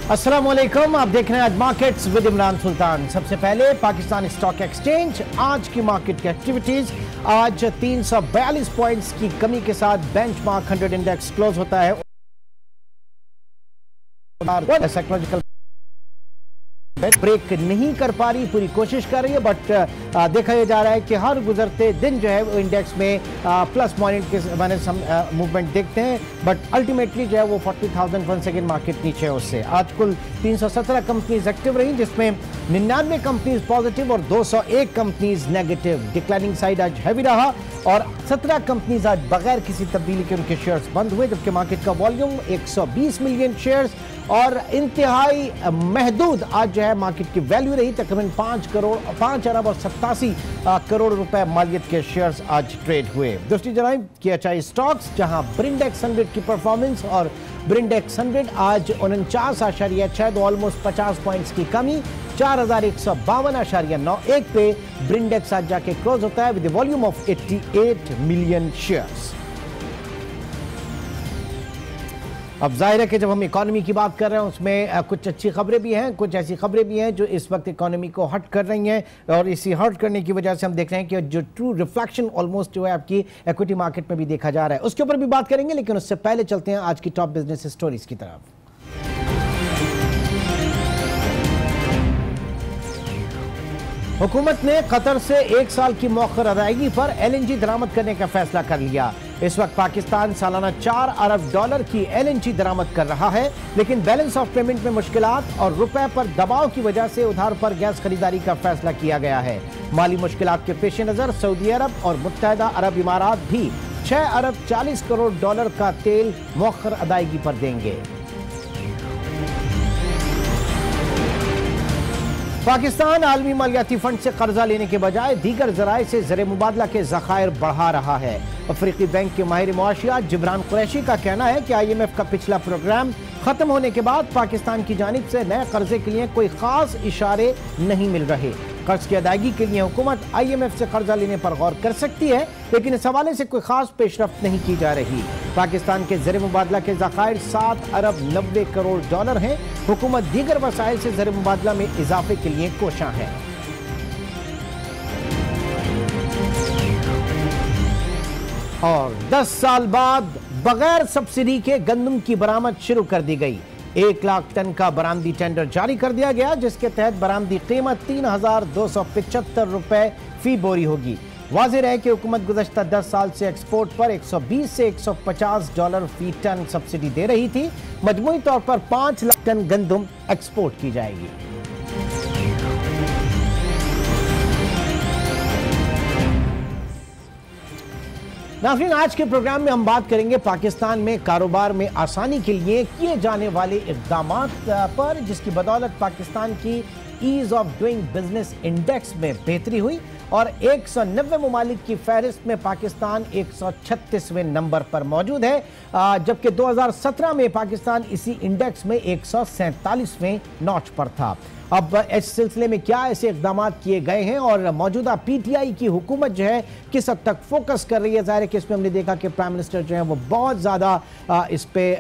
अस्सलाम वालेकुम, आप देख रहे हैं आज मार्केट्स विद इमरान सुल्तान। सबसे पहले पाकिस्तान स्टॉक एक्सचेंज, आज की मार्केट की एक्टिविटीज। आज 342 पॉइंट्स की कमी के साथ बेंचमार्क 100 इंडेक्स क्लोज होता है। साइकोलॉजिकल ब्रेक नहीं कर पा रही, पूरी कोशिश कर रही है, बट देखा यह जा रहा है कि हर गुजरते दिन जो है वो इंडेक्स में प्लस माइनस के माने मूवमेंट देखते हैं, बट अल्टीमेटली जो है वो 40,000 वन सेकेंड मार्केट नीचे है उससे। आज कुल 317 कंपनीज एक्टिव रही, जिसमें 99 कंपनीज पॉजिटिव और 201 कंपनीज नेगेटिव। डिक्लाइनिंग साइड आज हैवी रहा और 17 कंपनीज आज बगैर किसी तब्दीली के उनके शेयर्स बंद हुए, जबकि मार्केट का वॉल्यूम 120 मिलियन शेयर्स और इंतहाई महदूद आज जो है मार्केट की वैल्यू रही। तकरीबन 5 अरब और 87 करोड़ रुपए मालियत के शेयर्स आज ट्रेड हुए। दूसरी जनाब KHI स्टॉक्स, जहां ब्रिंडेक्स 100 की परफॉर्मेंस और ब्रिंडेक्स 100 आज 49.6 ऑलमोस्ट 50 पॉइंट्स की कमी 4152.91 पे ब्रिंडेक्स आज जाके क्लोज होता है with volume of 88 million shares. अब जाहिर है कि जब हम इकोनॉमी की बात कर रहे हैं उसमें कुछ अच्छी खबरें भी हैं, कुछ ऐसी खबरें भी हैं जो इस वक्त इकोनॉमी को हर्ट कर रही हैं, और इसी हर्ट करने की वजह से हम देख रहे हैं कि जो ट्रू रिफ्लेक्शन ऑलमोस्ट जो है आपकी इक्विटी मार्केट में भी देखा जा रहा है। उसके ऊपर भी बात करेंगे, लेकिन उससे पहले चलते हैं आज की टॉप बिजनेस स्टोरीज की तरफ। हुकूमत ने कतर से 1 साल की मौखर अदायगी पर LNG दरामद करने का फैसला कर लिया। इस वक्त पाकिस्तान सालाना 4 अरब डॉलर की LNG दरामद कर रहा है, लेकिन बैलेंस ऑफ पेमेंट में मुश्किलात और रुपए पर दबाव की वजह से उधार पर गैस खरीदारी का फैसला किया गया है। माली मुश्किलात के पेश नजर सऊदी अरब और मुत्तहदा अरब इमारात भी 6 अरब 40 करोड़ डॉलर का तेल मौखर अदायगी पर देंगे। पाकिस्तान आलमी मालियाती फंड से कर्जा लेने के बजाय दीगर जराए से ज़र मुबादला के ज़खायर बढ़ा रहा है। अफ्रीकी बैंक के माहिर मुआशियात जिब्रान कुरैशी का कहना है कि IMF का पिछला प्रोग्राम खत्म होने के बाद पाकिस्तान की जानिब से नए कर्जे के लिए कोई खास इशारे नहीं मिल रहे। कर्ज की अदायगी के लिए हुकूमत IMF से कर्जा लेने पर गौर कर सकती है, लेकिन इस हवाले से कोई खास पेशरफ्त नहीं की जा रही। पाकिस्तान के ज़र मुबादला के ज़खायर 7 अरब 90 करोड़ डॉलर हैं। हुकूमत दीगर वसाइल से ज़र मुबादला में इजाफे के लिए कोशां है। और 10 साल बाद बगैर सब्सिडी के गंदम की बरामद शुरू कर दी गई। 1 लाख टन का बरामदी टेंडर जारी कर दिया गया, जिसके तहत बरामदी कीमत 3,275 रुपए फी बोरी होगी। वाज़ेह है कि हुकूमत गुज़श्ता 10 साल से एक्सपोर्ट पर 120 से 150 डॉलर फी टन सब्सिडी दे रही थी। मजमूई तौर पर 5 लाख टन गंदम एक्सपोर्ट की जाएगी। नाज़रीन, आज के प्रोग्राम में हम बात करेंगे पाकिस्तान में कारोबार में आसानी के लिए किए जाने वाले इक़दामात पर, जिसकी बदौलत पाकिस्तान की ease of doing business index में बेहतरी हुई और 190 ममालिक की फहरिस्त में पाकिस्तान 136वें नंबर पर मौजूद है, जबकि 2017 में पाकिस्तान इसी इंडेक्स में 147वें नॉच पर था। अब इस सिलसिले में क्या ऐसे इक़दाम किए गए हैं और मौजूदा PTI की हुकूमत जो है किस हद तक फोकस कर रही है। ज़ाहिर है कि इसमें हमने देखा कि प्राइम मिनिस्टर जो है वो बहुत ज़्यादा इस पे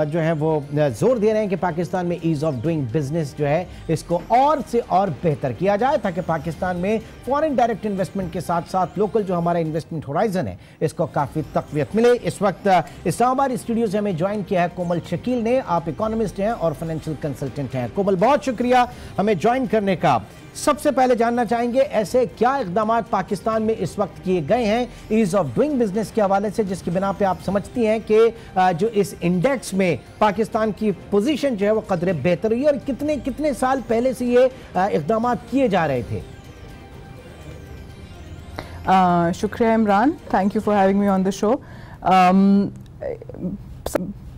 जो है वो जोर दे रहे हैं कि पाकिस्तान में ईज़ ऑफ डूइंग बिजनेस जो है इसको और से और बेहतर किया जाए, ताकि पाकिस्तान में फॉरेन डायरेक्ट इन्वेस्टमेंट के साथ साथ लोकल जो हमारा इन्वेस्टमेंट होराइजन है इसको काफ़ी तक़वियत मिले। इस वक्त इस्लामाबाद स्टूडियो से हमें ज्वाइन किया है कोमल शकील ने। आप इकोनॉमिस्ट हैं और फाइनेंशियल कंसल्टेंट हैं। कोमल, बहुत शुक्रिया हमें ज्वाइन करने का। सबसे पहले जानना चाहेंगे ऐसे क्या इक़दाम पाकिस्तान में इस वक्त किए गए हैं ईज ऑफ डूइंग बिजनेस के हवाले से, जिसकी बिना पे आप समझती हैं कि जो इस इंडेक्स में पाकिस्तान की पोजीशन जो है वो कदरे बेहतर हुई, और कितने कितने साल पहले से ये इक़दाम किए जा रहे थे? शुक्रिया Imran, thank you for having me on the show.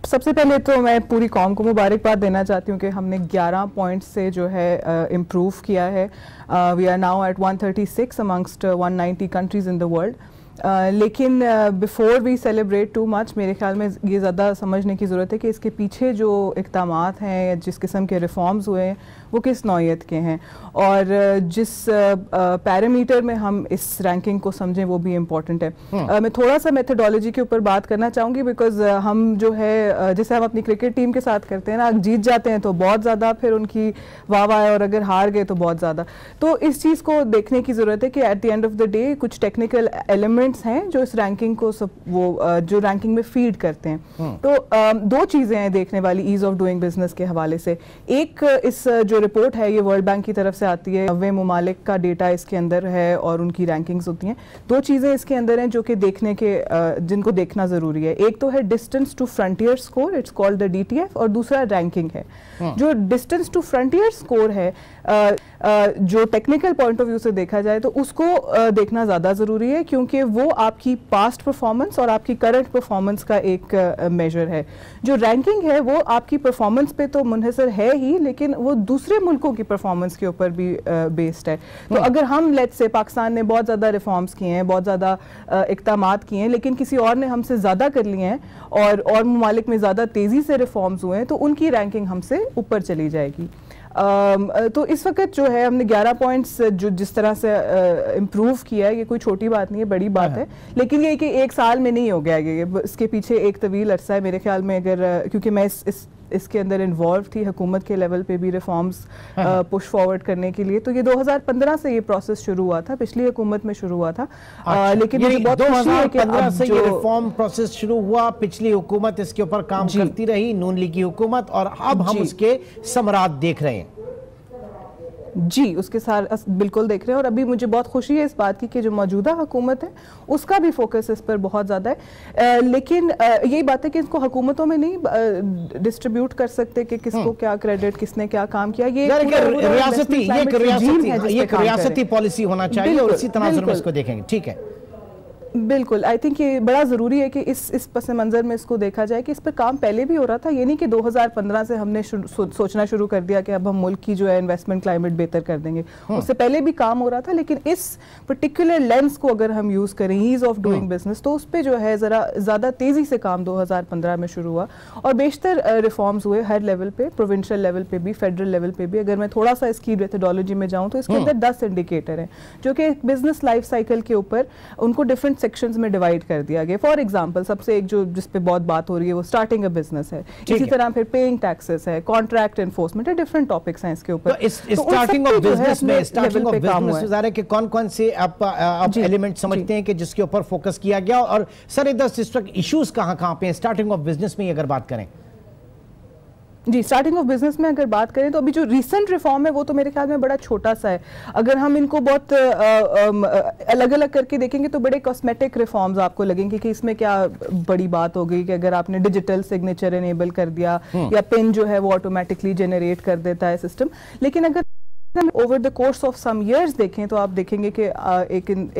सबसे पहले तो मैं पूरी कौम को मुबारकबाद देना चाहती हूँ कि हमने 11 पॉइंट्स से जो है इम्प्रूव किया है। We are now at 136 amongst 190 countries in the world. लेकिन before we celebrate too much मेरे ख्याल में ये ज़्यादा समझने की ज़रूरत है कि इसके पीछे जो इक़दामात हैं या जिस किस्म के रिफॉर्म्स हुए हैं वो किस नौइयत के हैं और जिस पैरामीटर में हम इस रैंकिंग को समझें वो भी इम्पॉर्टेंट है। मैं थोड़ा सा मेथडोलॉजी के ऊपर बात करना चाहूँगी बिकॉज हम जो है जैसे हम अपनी क्रिकेट टीम के साथ करते हैं ना, जीत जाते हैं तो बहुत ज़्यादा, फिर उनकी वाह वाह, और अगर हार गए तो बहुत ज़्यादा। तो इस चीज़ को देखने की ज़रूरत है कि at the end of the day कुछ टेक्निकल एलिमेंट्स हैं जो इस रैंकिंग को जो रैंकिंग में फीड करते हैं। तो दो चीज़ें हैं देखने वाली ईज ऑफ डूइंग बिजनेस के हवाले से। एक, इस जो रिपोर्ट है ये वर्ल्ड बैंक की तरफ से आती है, 90 ममालिक का डेटा इसके अंदर है और उनकी रैंकिंग्स होती हैं। दो चीज़ें इसके अंदर हैं जो कि देखने के जिनको देखना ज़रूरी है। एक तो है distance to frontier score, it's called the DTF, और दूसरा रैंकिंग है। जो डिस्टेंस टू फ्रंटियर स्कोर है जो टेक्निकल पॉइंट ऑफ व्यू से देखा जाए तो उसको देखना ज़्यादा ज़रूरी है क्योंकि वो आपकी पास्ट परफॉर्मेंस और आपकी करंट परफॉर्मेंस का एक मेजर है। जो रैंकिंग है वो आपकी परफॉर्मेंस पे तो मुनहसर है ही, लेकिन वो दूसरे मुल्कों की परफॉर्मेंस के ऊपर भी बेस्ड है। तो अगर हम लेट्स से पाकिस्तान ने बहुत ज़्यादा रिफॉर्म्स किए हैं, बहुत ज़्यादा इक़दामात किए हैं, लेकिन किसी और ने हमसे ज़्यादा कर लिए हैं और ममालिक में ज़्यादा तेज़ी से रिफॉर्म्स हुए हैं, तो उनकी रैंकिंग हमसे ऊपर चली जाएगी। तो इस वक्त जो है हमने 11 पॉइंट्स जो जिस तरह से इम्प्रूव किया है, ये कोई छोटी बात नहीं है, बड़ी बात है। लेकिन ये कि एक साल में नहीं हो गया, ये इसके पीछे एक तवील अरसा है मेरे ख्याल में। अगर क्योंकि मैं इसके अंदर इन्वॉल्व थी हुकूमत के लेवल पे भी रिफॉर्म्स पुश फॉरवर्ड करने के लिए, तो ये 2015 से ये प्रोसेस शुरू हुआ था, पिछली हुकूमत में शुरू हुआ था। लेकिन मुझे बहुत खुशी है कि 2015 से ये रिफॉर्म प्रोसेस शुरू हुआ, पिछली हुकूमत इसके ऊपर काम करती रही, नून लीग की हुकूमत, और अब हम उसके समरात देख रहे हैं। जी, उसके साथ बिल्कुल देख रहे हैं। और अभी मुझे बहुत खुशी है इस बात की कि जो मौजूदा हुकूमत है उसका भी फोकस इस पर बहुत ज़्यादा है। लेकिन यही बात है कि इसको हुकूमतों में नहीं डिस्ट्रीब्यूट कर सकते कि किसको क्या क्रेडिट, किसने क्या काम किया। ये एक रियासती पॉलिसी होना चाहिए और इसी तनाजुर में इसको देखेंगे। ठीक है, बिल्कुल। आई थिंक ये बड़ा ज़रूरी है कि इस पस मंज़र में इसको देखा जाए कि इस पर काम पहले भी हो रहा था। ये नहीं कि 2015 से हमने सोचना शुरू कर दिया कि अब हम मुल्क की जो है इन्वेस्टमेंट क्लाइमेट बेहतर कर देंगे। उससे पहले भी काम हो रहा था, लेकिन इस पर्टिकुलर लेंस को अगर हम यूज़ करें ईज़ ऑफ डूइंग बिजनेस, तो उस पर जो है ज़रा ज़्यादा तेज़ी से काम 2015 में शुरू हुआ और बेशतर रिफॉर्म्स हुए हर लेवल पे, प्रोविंशियल लेवल पे भी, फेडरल लेवल पे भी। अगर मैं थोड़ा सा इसकी मेथोडोलॉजी में जाऊँ तो इसके अंदर 10 इंडिकेटर हैं जो कि बिजनेस लाइफ साइकिल के ऊपर उनको डिफरेंट सेक्शंस में डिवाइड कर दिया गया। फॉर एग्जांपल, सबसे एक जो जिस पे बहुत बात हो रही है वो स्टार्टिंग अ बिजनेस है। इसी तरह फिर पेइंग टैक्सेस है, कॉन्ट्रैक्ट एनफोर्समेंट है, डिफरेंट टॉपिक्स हैं इसके ऊपर। तो स्टार्टिंग ऑफ बिजनेस में कौन-कौन से आप एलिमेंट समझते हैं कि जिसके ऊपर फोकस किया गया, और सर इधर इश्यूज कहां-कहां पे स्टार्टिंग ऑफ बिजनेस में अगर बात करें? जी, स्टार्टिंग ऑफ बिजनेस में अगर बात करें तो अभी जो रीसेंट रिफॉर्म है वो तो मेरे ख्याल में बड़ा छोटा सा है। अगर हम इनको बहुत अलग अलग करके देखेंगे तो बड़े कॉस्मेटिक रिफॉर्म्स आपको लगेंगे कि इसमें क्या बड़ी बात हो गई कि अगर आपने डिजिटल सिग्नेचर इनेबल कर दिया या पिन जो है वो ऑटोमेटिकली जनरेट कर देता है सिस्टम। लेकिन अगर over the course of some years देखें तो आप देखेंगे कि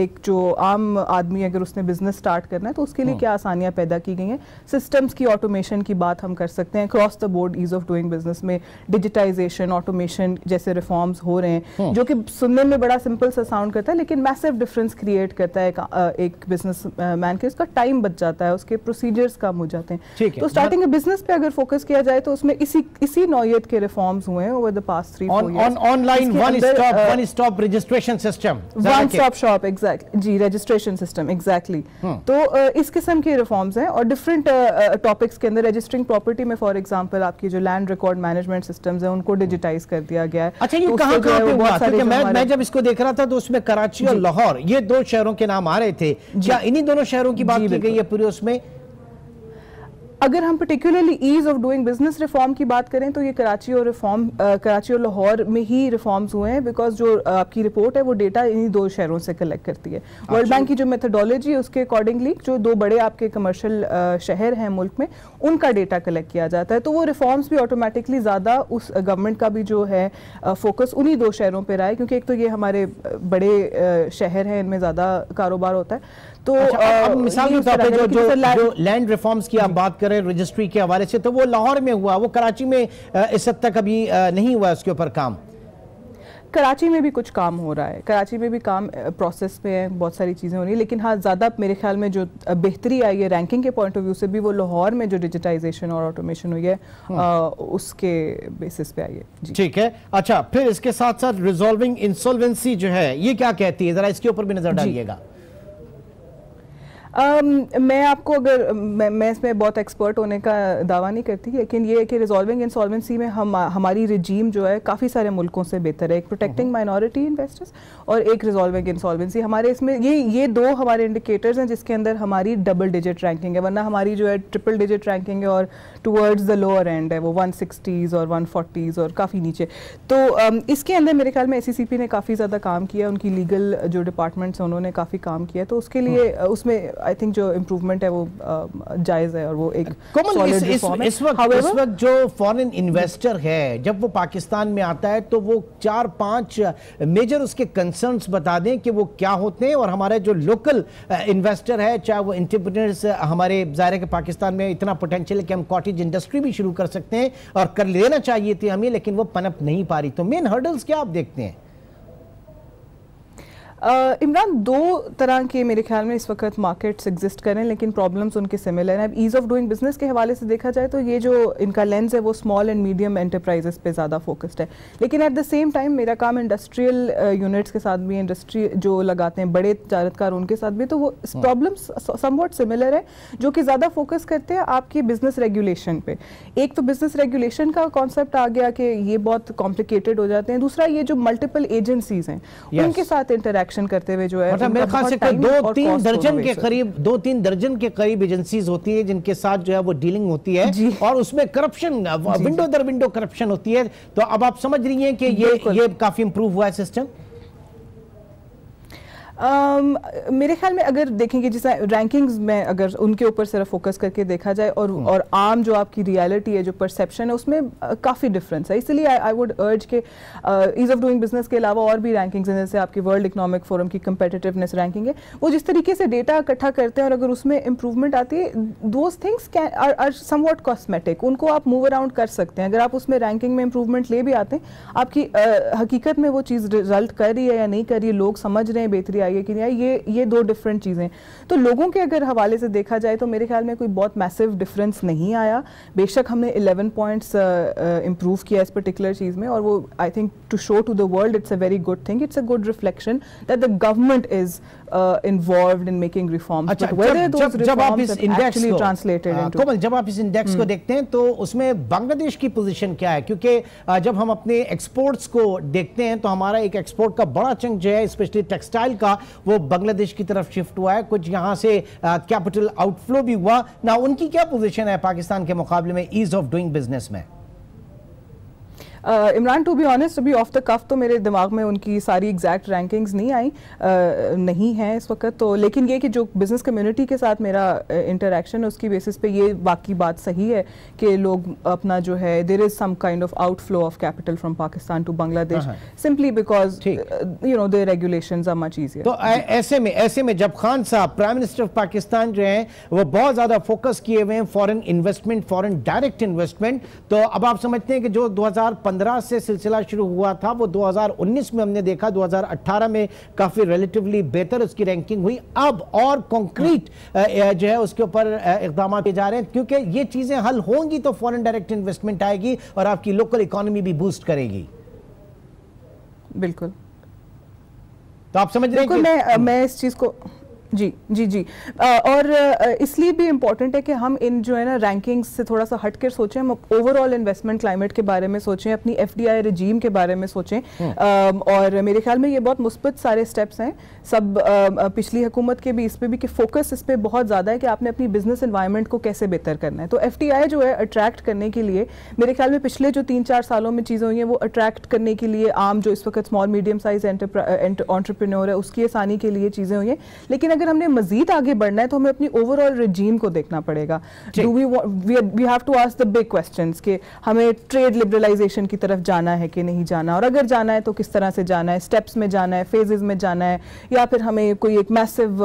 एक जो आम आदमी अगर उसने बिजनेस स्टार्ट करना है तो उसके लिए क्या आसानियां पैदा की गई हैं। सिस्टम्स की ऑटोमेशन की बात हम कर सकते हैं। Cross the board ease of doing business में डिजिटाइजेशन, ऑटोमेशन जैसे रिफॉर्म्स हो रहे हैं जो कि सुनने में बड़ा सिंपल सा साउंड करता है लेकिन मैसिव डिफरेंस क्रिएट करता है एक बिजनेस मैन के। उसका टाइम बच जाता है, उसके प्रोसीजर्स कम हो जाते हैं। तो स्टार्टिंग बिजनेस पे अगर फोकस किया जाए तो उसमें इसी नौयत के रिफॉर्म्स हुए हैं over the past 3-4 years. Online one stop registration system, one stop shop, exactly जी, registration system exactly। तो इस किस्म के रिफॉर्म्स हैं और डिफरेंट टॉपिक्स के अंदर रजिस्टरिंग प्रॉपर्टी में फॉर एग्जांपल आपकी जो लैंड रिकॉर्ड मैनेजमेंट सिस्टम्स हैं उनको डिजिटाइज कर दिया गया है। अच्छा, ये कहां पे हुआ? क्योंकि मैं जब इसको देख रहा था तो उसमें कराची और लाहौर ये दो शहरों के नाम आ रहे थे। क्या इन्हीं दोनों शहरों की बात की गई है पूरे उसमें? अगर हम particularly ease of doing business reform की बात करें तो ये कराची और लाहौर में ही रिफॉर्म्स हुए हैं बिकॉज जो आपकी रिपोर्ट है वो डेटा इन्हीं दो शहरों से कलेक्ट करती है। वर्ल्ड बैंक की जो मेथोडोलॉजी है उसके अकॉर्डिंगली जो दो बड़े आपके कमर्शियल शहर हैं मुल्क में उनका डेटा कलेक्ट किया जाता है। तो वो रिफॉर्म्स भी ऑटोमेटिकली ज़्यादा उस गवर्नमेंट का भी जो है फोकस उन्हीं दो शहरों पर रहा है क्योंकि एक तो ये हमारे बड़े शहर हैं, इनमें ज़्यादा कारोबार होता है। तो मिसाल के तौर पे जो लैंड रिफॉर्म्स की आप बात करें रजिस्ट्री के हवाले से तो वो लाहौर में हुआ, वो कराची में इस हद तक अभी नहीं हुआ उसके ऊपर काम। कराची में भी कुछ काम हो रहा है, कराची में भी काम प्रोसेस पे है, बहुत सारी चीज़ें हो रही है, लेकिन हाँ ज़्यादा मेरे ख्याल में जो बेहतरी आई है रैंकिंग के पॉइंट ऑफ व्यू से भी वो लाहौर में जो डिजिटाइजेशन और ऑटोमेशन हुई है उसके बेसिस पे आई है। ठीक है, अच्छा फिर इसके साथ साथ रिजॉल्विंग इंसॉल्वेंसी जो है ये क्या कहती है, जरा इसके ऊपर भी नजर डालिएगा। मैं आपको अगर मैं इसमें बहुत एक्सपर्ट होने का दावा नहीं करती, लेकिन ये है कि रिजॉल्विंग इंसॉल्वेंसी में हमारी रजीम जो है काफ़ी सारे मुल्कों से बेहतर है। एक प्रोटेक्टिंग माइनॉरिटी इन्वेस्टर्स और एक रिजॉल्विंग इंसॉल्वेंसी। हमारे इसमें ये दो हमारे इंडिकेटर्स हैं जिसके अंदर हमारी डबल डिजिट रैंकिंग है, वरना हमारी जो है ट्रिपल डिजिट रैंकिंग है और टूवर्ड्स द लोअर एंड है, वो 160s और 140s और काफ़ी नीचे। तो इसके अंदर मेरे ख्याल में SECP ने काफ़ी ज़्यादा काम किया, उनकी लीगल जो डिपार्टमेंट्स हैं उन्होंने काफ़ी काम किया, तो उसके लिए उसमें आई थिंक जो इम्प्रूवमेंट है वो जायज़ है और वो एक सॉलिड रिफॉर्म है। इस वक्त जो फॉरेन इन्वेस्टर है जब वो पाकिस्तान में आता है तो वो 4-5 मेजर उसके कंसर्न्स बता दें कि वो क्या होते हैं, और हमारे जो लोकल इन्वेस्टर है चाहे वो एंटरप्रेन्योर्स हमारे ज़ाहिर है कि पाकिस्तान में इतना पोटेंशियल है कि हम कॉटेज इंडस्ट्री भी शुरू कर सकते हैं और कर लेना चाहिए थी हमें, लेकिन वो पनप नहीं पा रही। तो मेन हर्डल्स क्या आप देखते हैं? इमरान, दो तरह के मेरे ख्याल में इस वक्त मार्केट्स एग्जिस्ट करें, लेकिन प्रॉब्लम्स उनके सिमिलर हैं। अब ईज़ ऑफ डूइंग बिजनेस के हवाले से देखा जाए तो ये जो इनका लेंस है वो स्मॉल एंड मीडियम एंटरप्राइजेस पे ज़्यादा फोकस्ड है, लेकिन एट द सेम टाइम मेरा काम इंडस्ट्रियल यूनिट्स के साथ भी, इंडस्ट्री जो लगाते हैं बड़े तजारतकार उनके साथ भी, तो वो प्रॉब्लम्स समवॉट सिमिलर है, जो कि ज़्यादा फोकस करते हैं आपकी बिजनेस रेगुलेशन पे। एक तो बिजनेस रेगुलेशन का कॉन्सेप्ट आ गया कि ये बहुत कॉम्प्लिकेटेड हो जाते हैं, दूसरा ये जो मल्टीपल एजेंसीज हैं उनके साथ इंटरेक्शन करते हुए जो है मतलब मेरे ख्याल से 2-3 दर्जन के करीब एजेंसीज होती है जिनके साथ जो है वो डीलिंग होती है और उसमें करप्शन विंडो दर विंडो करप्शन होती है। तो अब आप समझ रही हैं कि ये काफी इंप्रूव हुआ है सिस्टम। मेरे ख्याल में अगर देखेंगे जैसे रैंकिंग्स में अगर उनके ऊपर सिर्फ फोकस करके देखा जाए और आम जो आपकी रियलिटी है, जो परसेप्शन है, उसमें काफ़ी डिफरेंस है। इसलिए आई वुड अर्ज के ईज ऑफ डूइंग बिजनेस के अलावा और भी रैंकिंग्स हैं, जैसे आपकी वर्ल्ड इकोनॉमिक फोरम की कंपेटिटिवनेस रैंकिंग है, वो जिस तरीके से डेटा इकट्ठा करते हैं और अगर उसमें इंप्रूवमेंट आती है, those things are somewhat cosmetic, उनको आप मूव अराउंड कर सकते हैं। अगर आप उसमें रैंकिंग में इंप्रूवमेंट ले भी आते हैं, आपकी हकीकत में वो चीज़ रिजल्ट कर रही है या नहीं कर रही है, लोग समझ रहे हैं बेहतरी आई है कि नहीं, ये दो डिफरेंट चीजें। तो लोगों के अगर हवाले से देखा जाए तो मेरे ख्याल में कोई बहुत मैसिव डिफरेंस नहीं आया। बेशक हमने 11 पॉइंट्स इंप्रूव किया इस पर्टिकुलर चीज में, और वो I think to show to the world it's a very good thing, it's a good reflection that the government is involved in making reforms. जब आप इस इंडेक्स को ट्रांसलेटेड इनटू कोमल, जब आप इस इंडेक्स को देखते हैं तो उसमें बांग्लादेश की पोजीशन क्या है? क्योंकि जब हम अपने एक्सपोर्ट्स को देखते हैं तो हमारा एक एक्सपोर्ट का बड़ा चंक जो है स्पेशली टेक्सटाइल का वो बांग्लादेश की तरफ शिफ्ट हुआ है, कुछ यहाँ से कैपिटल आउटफ्लो भी हुआ ना। उनकी क्या पोजीशन है पाकिस्तान के मुकाबले में ईज ऑफ डूइंग बिजनेस में? इमरान, टू बी ऑनेस्ट अभी ऑफ द कफ तो मेरे दिमाग में उनकी सारी एग्जैक्ट रैंकिंग्स नहीं आई, नहीं है इस वक्त तो, लेकिन ये कि जो बिजनेस कम्युनिटी के साथ मेरा इंटरेक्शन है उसकी बेसिस पे ये बाकी बात सही है कि लोग अपना जो है there is some kind of outflow of capital from Pakistan to Bangladesh simply because you know the regulations are much easier. तो ऐसे में जब खान साहब प्राइम मिनिस्टर ऑफ पाकिस्तान जो हैं वो बहुत ज्यादा फोकस किए हुए हैं foreign investment, foreign direct investment, तो अब आप समझते हैं कि जो 2015 से सिलसिला शुरू हुआ था वो 2019 में हमने देखा, 2018 में काफी रिलेटिवली बेहतर उसकी रैंकिंग हुई। अब और कॉन्क्रीट जो है उसके ऊपर इकदाम किए जा रहे हैं, क्योंकि ये चीजें हल होंगी तो फॉरेन डायरेक्ट इन्वेस्टमेंट आएगी और आपकी लोकल इकोनॉमी भी बूस्ट करेगी। बिल्कुल, तो आप समझ रहे हैं कि मैं इस चीज को जी और इसलिए भी इम्पॉर्टेंट है कि हम इन जो है ना रैंकिंग्स से थोड़ा सा हटकर सोचें, हम ओवरऑल इन्वेस्टमेंट क्लाइमेट के बारे में सोचें, अपनी FDI रजीम के बारे में सोचें, और मेरे ख्याल में ये बहुत मुस्बत सारे स्टेप्स हैं सब पिछली हुकूमत के भी, इस पे भी कि फोकस इस पे बहुत ज़्यादा है कि आपने अपनी बिजनेस एनवायरनमेंट को कैसे बेहतर करना है। तो FDI जो है अट्रैक्ट करने के लिए मेरे ख्याल में पिछले जो 3-4 सालों में चीज़ें हुई हैं वो अट्रैक्ट करने के लिए आम जो इस वक्त स्मॉल मीडियम साइज एंटरप्रेन्योर है उसकी आसानी के लिए चीज़ें हुई हैं, लेकिन अगर हमने मजीद आगे बढ़ना है तो हमें अपनी ओवरऑल रिजीम को देखना पड़ेगा। Do we have to ask the big questions कि हमें ट्रेड लिबरलाइजेशन की तरफ जाना है कि नहीं जाना, और अगर जाना है तो किस तरह से जाना है, स्टेप्स में जाना है, फेजेस में जाना है, या फिर हमें कोई एक मैसिव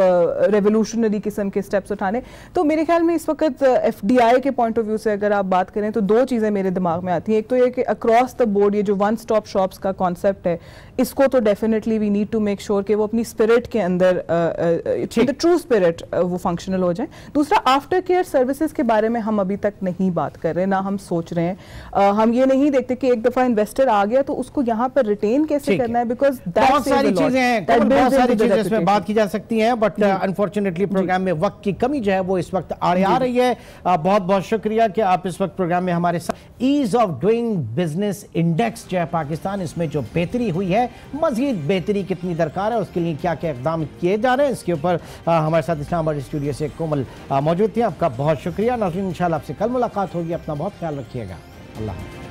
रेवोल्यूशनरी किस्म के स्टेप्स उठाने। तो मेरे ख्याल में इस वक्त FDI के पॉइंट ऑफ व्यू से अगर आप बात करें तो दो चीज़ें मेरे दिमाग में आती हैं। एक तो ये कि अक्रॉस द बोर्ड ये जो वन स्टॉप शॉप्स का कॉन्सेप्ट है, इसको तो definitely we need to make sure कि वो अपनी स्पिरिट के अंदर द ट्रू स्पिरिट वो फंक्शनल हो जाए। दूसरा, आफ्टर केयर सर्विसेज के बारे में हम अभी तक नहीं बात कर रहे, ना हम सोच रहे हैं। हम ये नहीं देखते कि एक दफा इन्वेस्टर आ गया तो उसको यहाँ पर रिटेन कैसे करना है, बिकॉज बहुत सारी चीजें हैं, बहुत सारी चीजें इसमें बात की जा सकती हैं, बट अनफॉर्चुनेटली प्रोग्राम में वक्त की कमी जो है वो इस वक्त आड़े आ रही है। बहुत बहुत शुक्रिया कि आप इस वक्त प्रोग्राम में हमारे साथ। Ease of doing business index जो है पाकिस्तान, इसमें जो बेहतरी हुई है, मजीद बेहतरी कितनी दरकार है, उसके लिए क्या क्या इकदाम किए जा रहे हैं, इसके ऊपर हमारे साथ इस्लामाबाद स्टूडियो से कोमल मौजूद थी। आपका बहुत शुक्रिया नाज़रीन, इंशाल्लाह आपसे कल मुलाकात होगी। अपना बहुत ख्याल रखिएगा। अल्लाह।